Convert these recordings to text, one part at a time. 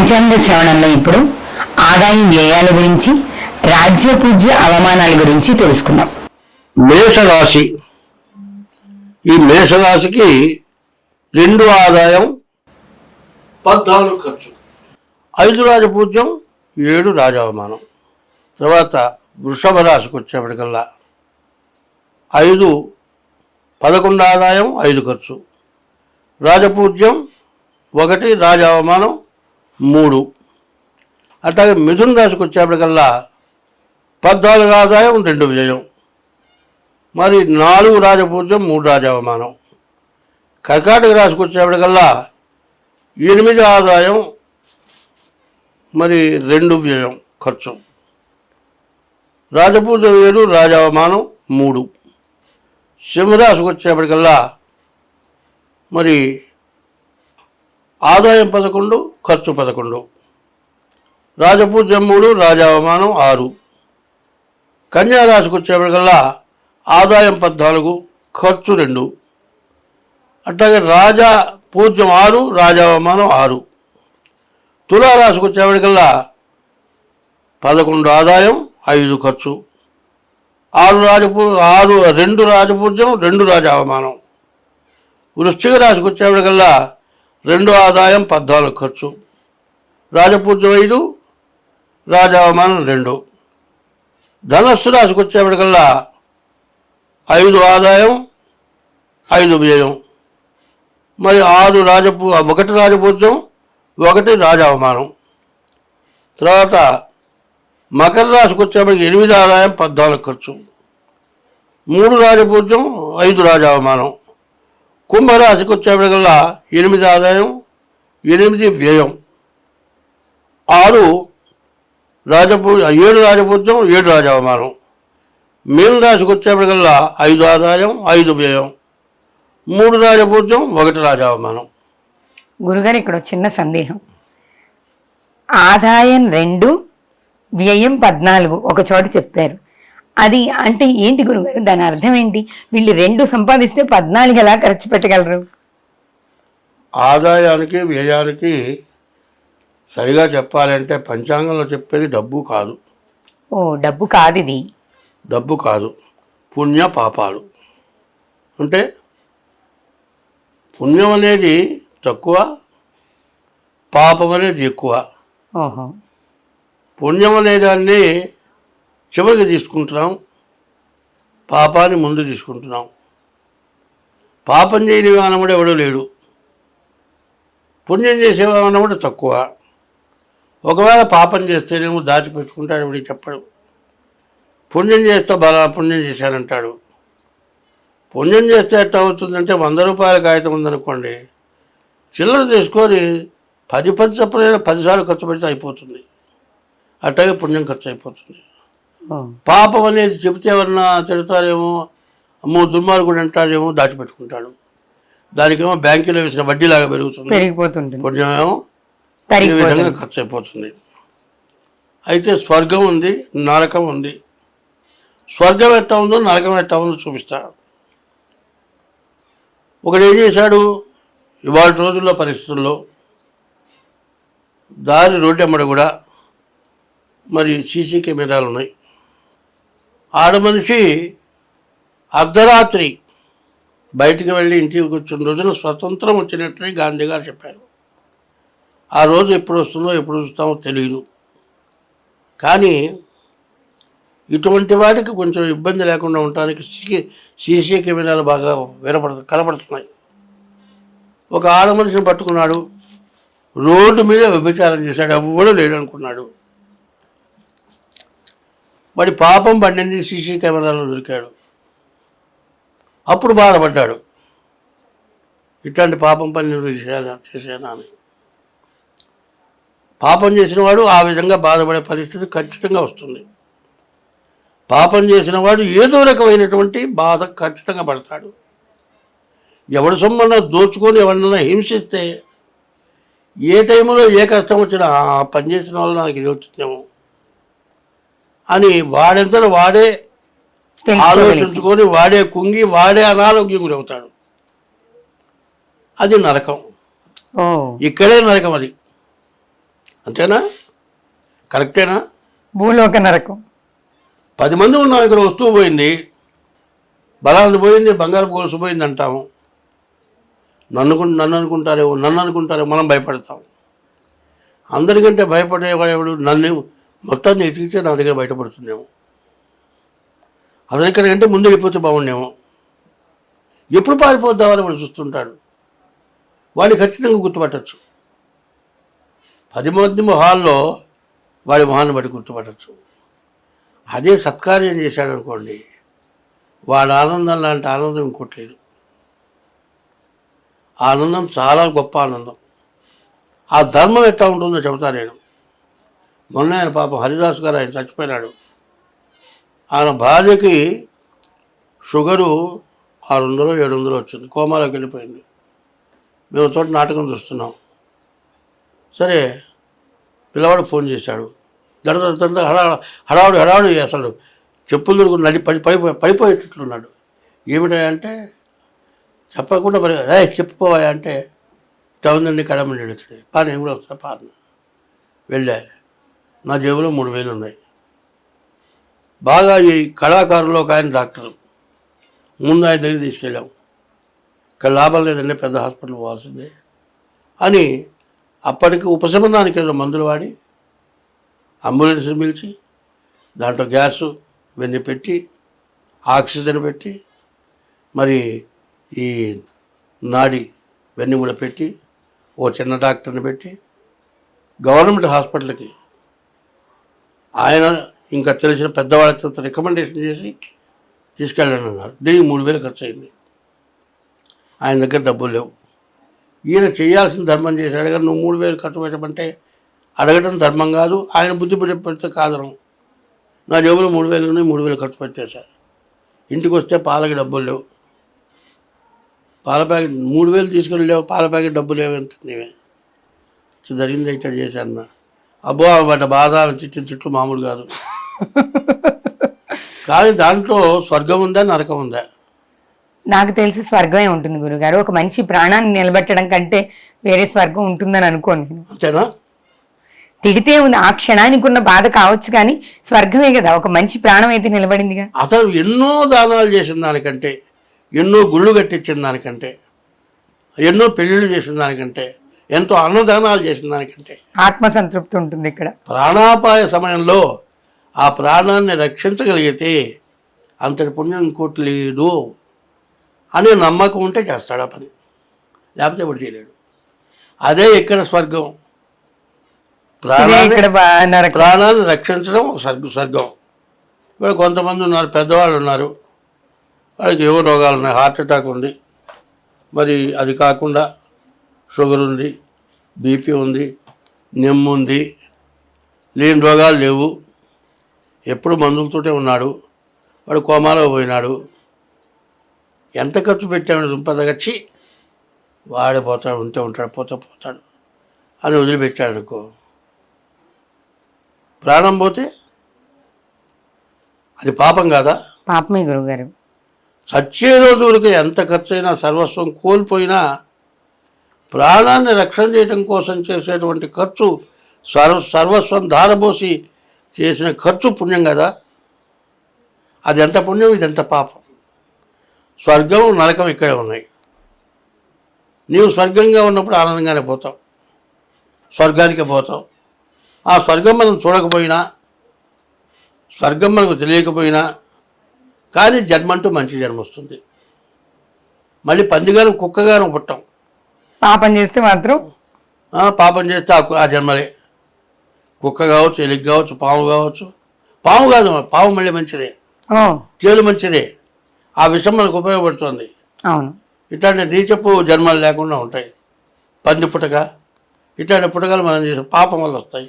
పంచాంగ శ్రవణంలో ఇప్పుడు ఆదాయం వ్యయాల గురించి, రాజ్య పూజ్య అవమానాల గురించి తెలుసుకుందాం. మేషరాశి. ఈ మేషరాశికి 2 ఆదాయం 14 ఖర్చు, 5 రాజపూజ్యం, 7 రాజావమానం. తర్వాత వృషభ రాశికి వచ్చేప్పటికల్లా 5 11 ఆదాయం, 5 ఖర్చు, రాజపూజ్యం 1, రాజావమానం 3. అట్లాగే మిథున రాశికి వచ్చేప్పటికల్లా 14 ఆదాయం, 2 వ్యయం, మరి 4 రాజపూజ్యం, 3 రాజావమానం. కర్కాటక రాశికి వచ్చేప్పటికల్లా 8 ఆదాయం, మరి 2 వ్యయం ఖర్చు, రాజపూజ్యం 7, రాజావమానం 3. సింహరాశికి వచ్చేప్పటికల్లా మరి ఆదాయం 11, ఖర్చు 11, రాజపూజ్యం 3, రాజావమానం 6. కన్యారాశికి వచ్చేప్పటికల్లా ఆదాయం 14, ఖర్చు 2, అట్లాగే రాజా పూజ్యం 6, రాజావమానం 6. తులారాశికి వచ్చేప్పటికల్లా 11 ఆదాయం, 5 ఖర్చు, 2 రాజపూజ్యం, 2 రాజావమానం. వృశ్చిక రాశికి వచ్చేప్పటికల్లా 2 ఆదాయం, 14 ఖర్చు, రాజపూజ్యం 5, రాజావమానం 2. ధనస్సు రాశికి వచ్చేప్పటికల్లా 5 ఆదాయం, 5 వ్యయం, మరి 1 రాజపూజ్యం, 1 రాజావమానం. తర్వాత మకర రాశికి వచ్చేప్పటికి 8 ఆదాయం, 14 ఖర్చు, 3 రాజపూజ్యం, 5 రాజావమానం. కుంభరాశికి వచ్చేప్పటికల్లా 8 ఆదాయం, 8 వ్యయం, 7 రాజపూజ్యం, 7 రాజావమానం. మీన రాశికి వచ్చేప్పటికల్లా 5 ఆదాయం, 5 వ్యయం, 3 రాజపూజ్యం, 1 రాజావమానం. గురుగారు, ఇక్కడ చిన్న సందేహం. ఆదాయం 2, వ్యయం 14 ఒక చోట చెప్పారు. అది అంటే ఏంటి గురుగారు? దాని అర్థం ఏంటి? వీళ్ళు 2 సంపాదిస్తే 14 ఎలా ఖర్చు పెట్టగలరు? ఆదాయానికి వ్యయానికి సరిగా చెప్పాలంటే పంచాంగంలో చెప్పేది డబ్బు కాదు. ఓ, డబ్బు కాదు ఇది. డబ్బు కాదు, పుణ్య పాపాలు. అంటే పుణ్యం అనేది తక్కువ, పాపం అనేది ఎక్కువ. ఓహో. పుణ్యం అనేదాన్ని చివరికి తీసుకుంటున్నాం, పాపాన్ని ముందు తీసుకుంటున్నాం. పాపం చేయని వానముడు ఎవడూ లేడు, పుణ్యం చేసేవానముడు తక్కువ. ఒకవేళ పాపం చేస్తేనేమో దాచిపెట్టుకుంటాడు, ఎవడికి చెప్పడు. పుణ్యం చేస్తే పుణ్యం చేశానంటాడు. పుణ్యం చేస్తే ఎట్లా అవుతుందంటే 100 రూపాయల కాగితం ఉందనుకోండి, చిల్లర తీసుకొని 10 చప్పుడైనా 10 సార్లు ఖర్చు పెడితే అయిపోతుంది. అట్లాగే పుణ్యం ఖర్చు అయిపోతుంది. పాపం అనేది చెబితే ఎవరన్నా తిడతారేమో, అమ్మో దుర్మార్గుడు అంటారేమో, దాచిపెట్టుకుంటాడు. దానికేమో బ్యాంకులో వేసిన వడ్డీలాగా పెరుగుతుంది, పుణ్యమేమో ఈ విధంగా ఖర్చు అయిపోతుంది. అయితే స్వర్గం ఉంది, నరకం ఉంది. స్వర్గం ఎట్టా ఉందో, నరకం ఎట్టా ఉందో చూపిస్తా. ఒకడు ఏం చేశాడు, ఇవాళ రోజుల్లో పరిస్థితుల్లో రోడ్డు ఎమ్మడి కూడా మరి సీసీ కెమెరాలు ఉన్నాయి. ఆడమనిషి అర్ధరాత్రి బయటికి వెళ్ళి ఇంటికి కూర్చున్న రోజున స్వతంత్రం వచ్చినట్టు గాంధీ గారు చెప్పారు. ఆ రోజు ఎప్పుడు వస్తుందో ఎప్పుడు చూస్తామో తెలియదు. కానీ ఇటువంటి వాటికి కొంచెం ఇబ్బంది లేకుండా ఉండటానికి సీసీ కెమెరాలు బాగా కనపడుతున్నాయి. ఒక ఆడమనిషిని పట్టుకున్నాడు, రోడ్డు మీద వ్యభిచారం చేశాడు, ఎవడూ లేడు అనుకున్నాడు. మరి పాపం పండింది, సీసీ కెమెరాలో దొరికాడు. అప్పుడు బాధపడ్డాడు, ఇట్లాంటి పాపం పని చేశానా అని. పాపం చేసినవాడు ఆ విధంగా బాధపడే పరిస్థితి ఖచ్చితంగా వస్తుంది. పాపం చేసినవాడు ఏదో రకమైనటువంటి బాధ ఖచ్చితంగా పడతాడు. ఎవడి సొమ్మన్నా దోచుకొని ఎవరినైనా హింసిస్తే ఏ టైంలో ఏ కష్టం వచ్చినా ఆ పని చేసిన వాళ్ళు నాకు ఇది వచ్చిందేమో అని వాడెంతలో వాడే ఆలోచించుకొని వాడే కుంగి వాడే అనారోగ్యం గురవుతాడు. అది నరకం. ఇక్కడే నరకం. అది అంతేనా? కరెక్టేనా? భూలోక నరకం. 10 మంది ఉన్నాం, ఇక్కడ వస్తువు పోయింది, బలాన్ని పోయింది, బంగారు గొలుసు పోయింది అంటాము. నన్ను అనుకుంటారేమో మనం భయపడతాం. అందరికంటే భయపడేవాడు నన్ను మొత్తాన్ని ఎతికితే నా దగ్గర బయటపడుతుందేమో. అసలు ఇక్కడికంటే ముందు వెళ్ళిపోతే బాగుండేమో. ఎప్పుడు పారిపోద్దామని వాడు చూస్తుంటాడు. వాడిని ఖచ్చితంగా గుర్తుపట్టచ్చు. 10 మంది మొహాల్లో వాడి మొహాన్ని బట్టి గుర్తుపట్టచ్చు. అదే సత్కార్యం చేశాడు అనుకోండి, వాడి ఆనందం లాంటి ఆనందం ఇంకోట్లేదు. ఆ ఆనందం చాలా గొప్ప ఆనందం. ఆ ధర్మం ఎట్లా ఉంటుందో చెబుతా నేను. మొన్న ఆయన పాపం హరిదాస్ గారు, ఆయన చచ్చిపోయినాడు. ఆయన భార్యకి షుగరు 600 700 వచ్చింది, కోమాలోకి వెళ్ళిపోయింది. మేము చోట నాటకం చూస్తున్నాం. సరే, పిల్లవాడు ఫోన్ చేశాడు. హడావుడి అసలు చెప్పులు దొరుకుని పడిపోయేటట్లున్నాడు. ఏమిటంటే చెప్పకుండా మరి చెప్పుకోవా అంటే టౌన్ కడమని వెళుతుంది. నేను కూడా వస్తా పాను వెళ్ళా. నా జేబులో 3000 ఉన్నాయి. బాగా ఈ కళాకారులు ఒక ఆయన డాక్టరు, ముందు ఆయన దగ్గర తీసుకెళ్ళాం. ఇక్కడ లాభం లేదండి, పెద్ద హాస్పిటల్ పోవాల్సిందే అని అప్పటికి ఉపశమనానికి ఏదో మందులు వాడి అంబులెన్స్ పిలిచి దాంట్లో గ్యాసు ఇవన్నీ పెట్టి, ఆక్సిజన్ పెట్టి, మరి ఈ నాడి ఇవన్నీ కూడా పెట్టి, ఓ చిన్న డాక్టర్ని పెట్టి గవర్నమెంట్ హాస్పిటల్కి ఆయన ఇంకా తెలిసిన పెద్దవాళ్ళతో రికమెండేషన్ చేసి తీసుకెళ్ళండి అన్నారు. దీనికి 3000 ఖర్చు అయింది. ఆయన దగ్గర డబ్బులు లేవు. ఈయన చేయాల్సిన ధర్మం చేశాడు కానీ నువ్వు 3000 ఖర్చు పెట్టమంటే అడగడం ధర్మం కాదు, ఆయన బుద్ధి పెడితే కాదరం. నా జేబులో 3000 ఉన్నాయి, 3000 ఖర్చు పెట్టేశారు. ఇంటికి వస్తే పాలకి డబ్బులు లేవు. పాల ప్యాకెట్ 3000 తీసుకెళ్ళి లేవు, పాల ప్యాకెట్ డబ్బులు లేవంత నీవే. జరిగింది అయితే చేశాను. అబ్బో వాటి బాధ తిట్లు మామూలు కాదు. కానీ దాంట్లో స్వర్గం ఉందా నరకం ఉందా? నాకు తెలిసి స్వర్గమే ఉంటుంది గురుగారు. ఒక మనిషి ప్రాణాన్ని నిలబెట్టడం కంటే వేరే స్వర్గం ఉంటుందని అనుకోను నేను. అంతేనా? తిడితే ఉంది ఆ క్షణానికి ఉన్న బాధ కావచ్చు, కానీ స్వర్గమే కదా, ఒక మనిషి ప్రాణం అయితే నిలబడిందిగా. అసలు ఎన్నో దానాలు చేసిన దానికంటే, ఎన్నో గుళ్ళు కట్టించిన దానికంటే, ఎన్నో పెళ్ళిళ్ళు చేసిన దానికంటే, ఎంతో అన్నదానాలు చేసిన దానికంటే ఆత్మసంతృప్తి ఉంటుంది ఇక్కడ. ప్రాణాపాయ సమయంలో ఆ ప్రాణాన్ని రక్షించగలిగితే అంతటి పుణ్యం ఇంకోటి లేదు అనే నమ్మకం ఉంటే చేస్తాడు ఆ పని, లేకపోతే ఎవరు చేయలేడు. అదే ఇక్కడ స్వర్గం. ప్రాణాన్ని రక్షించడం స్వర్గం. ఇప్పుడు కొంతమంది ఉన్నారు, పెద్దవాళ్ళు ఉన్నారు, వాళ్ళకి ఏవో రోగాలు ఉన్నాయి. హార్ట్ అటాక్ ఉంది, మరి అది కాకుండా షుగర్ ఉంది, బీపీ ఉంది, నెమ్ము ఉంది, లేని రోగాలు లేవు, ఎప్పుడు మందులతోటే ఉన్నాడు, వాడు కోమాలో పోయినాడు. ఎంత ఖర్చు పెట్టాడు సంపదగచ్చి వాడే పోతాడు, ఉంటాడు, పోతాడు అని వదిలిపెట్టాడు అనుకో, ప్రాణం పోతే అది పాపం కాదా? పాపమే గురువుగారు. చచ్చే రోజు వరకు ఎంత ఖర్చు అయినా, సర్వస్వం కోల్పోయినా ప్రాణాన్ని రక్షణ చేయడం కోసం చేసేటువంటి ఖర్చు, సర్వస్వం ధారపోసి చేసిన ఖర్చు పుణ్యం కదా. అది ఎంత పుణ్యం, ఇది ఎంత పాపం. స్వర్గం నరకం ఇక్కడే ఉన్నాయి. నీవు స్వర్గంగా ఉన్నప్పుడు ఆనందంగానే పోతావు, స్వర్గానికి పోతావు. ఆ స్వర్గం మనం చూడకపోయినా, స్వర్గం మనకు తెలియకపోయినా, కానీ జన్మంటూ మంచి జన్మ వస్తుంది. మళ్ళీ పందిగాను కుక్కగాను పుట్టాం. పాపం చేస్తే మాత్రం, పాపం చేస్తే ఆ జన్మలే. కుక్క కావచ్చు, ఎలికి కావచ్చు, పాము కావచ్చు. పాము కాదు, పాము మళ్ళీ మంచిదే, చేలు మంచిదే. ఆ విషయం మనకు ఉపయోగపడుతుంది. అవును, ఇట్లాంటి నీచపు జన్మలు లేకుండా ఉంటాయి. పంది పుటక, ఇట్లాంటి పుటకలు మనం చేసే పాపం వల్ల వస్తాయి,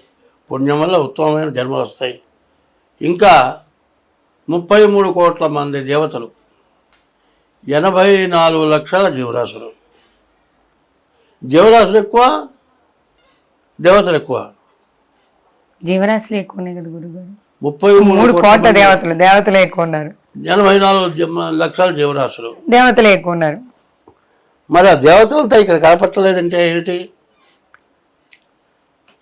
పుణ్యం వల్ల ఉత్తమమైన జన్మలు వస్తాయి. ఇంకా 33 కోట్ల మంది దేవతలు, 84 లక్షల జీవరాశులు. జీవరాశులు ఎక్కువ, దేవతలు ఎక్కువ. జీవరాశులు ఎక్కువనే కదా గురుగారు. 33 కోట్ల దేవతలు ఎక్కువ ఉన్నారు. 84 లక్షల జీవరాశులు, దేవతలు ఎక్కువ ఉన్నారు. మరి ఆ దేవతలంతా ఇక్కడ కనపట్టలేదంటే ఏమిటి?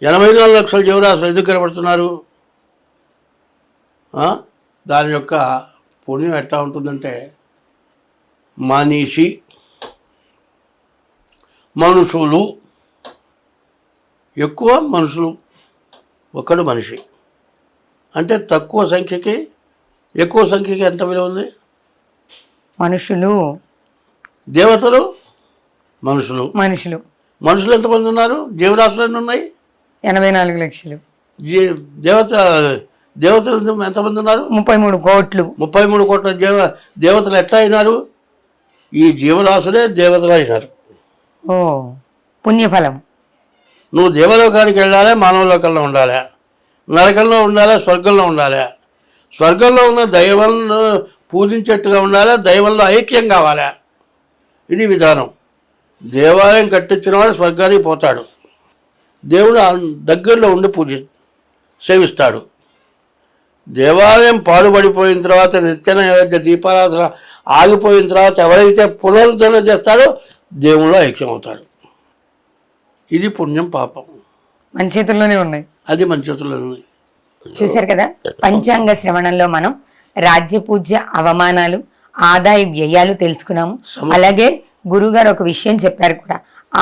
84 లక్షల జీవరాశులు ఎందుకు కనబడుతున్నారు? దాని యొక్క పుణ్యం ఎట్లా ఉంటుందంటే, మనిషి, మనుషులు, ఎక్కువ మనుషులు, ఒకడు మనిషి అంటే తక్కువ సంఖ్యకి ఎక్కువ సంఖ్యకి ఎంత విలువ ఉంది? మనుషులు, దేవతలు, మనుషులు. మనుషులు మనుషులు ఎంతమంది ఉన్నారు? జీవరాశులు ఎన్ని ఉన్నాయి? 84 లక్షలు. దేవతలు ఎంతమంది ఉన్నారు? 33 కోట్లు. 33 కోట్ల దేవతలు ఎట్లా అయినారు? ఈ జీవరాశులే దేవతలు అయినారు. ఓ, పుణ్యఫలం. నువ్వు దేవలోకానికి వెళ్ళాలి, మానవలోకంలో ఉండాలి, నరకంలో ఉండాలి, స్వర్గంలో ఉండాలి. స్వర్గంలో ఉన్న దైవాలను పూజించేట్టుగా ఉండాలి, దైవంలో ఐక్యం కావాలి. ఇది విధానం. దేవాలయం కట్టించిన వాడు స్వర్గానికి పోతాడు, దేవుడు దగ్గరలో ఉండి సేవిస్తాడు. దేవాలయం పాడుపడిపోయిన తర్వాత, నిత్య నైవేద్య దీపారాధన ఆగిపోయిన తర్వాత ఎవరైతే పునరుద్ధరణ చేస్తాడో దేవుళ్ళో ఐక్యం అవుతాడు. ఇది పుణ్యం పాపం మన చేతుల్లోనే ఉన్నాయి. అది మన చేతుల్లో ఉన్నాయి. చూశారు కదా, పంచాంగ శ్రవణంలో మనం రాజ్య పూజ్య అవమానాలు, ఆదాయ వ్యయాలు తెలుసుకున్నాము. అలాగే గురుగారు ఒక విషయం చెప్పారు కూడా,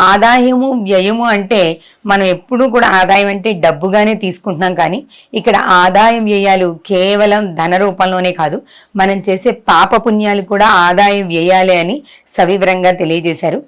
ఆదాయము వ్యయము అంటే మనం ఎప్పుడూ కూడా ఆదాయం అంటే డబ్బుగానే తీసుకుంటున్నాం, కానీ ఇక్కడ ఆదాయం వ్యయాలు కేవలం ధన రూపంలోనే కాదు, మనం చేసే పాప పుణ్యాలు కూడా ఆదాయం వ్యయాలే అని సవివరంగా తెలియజేశారు.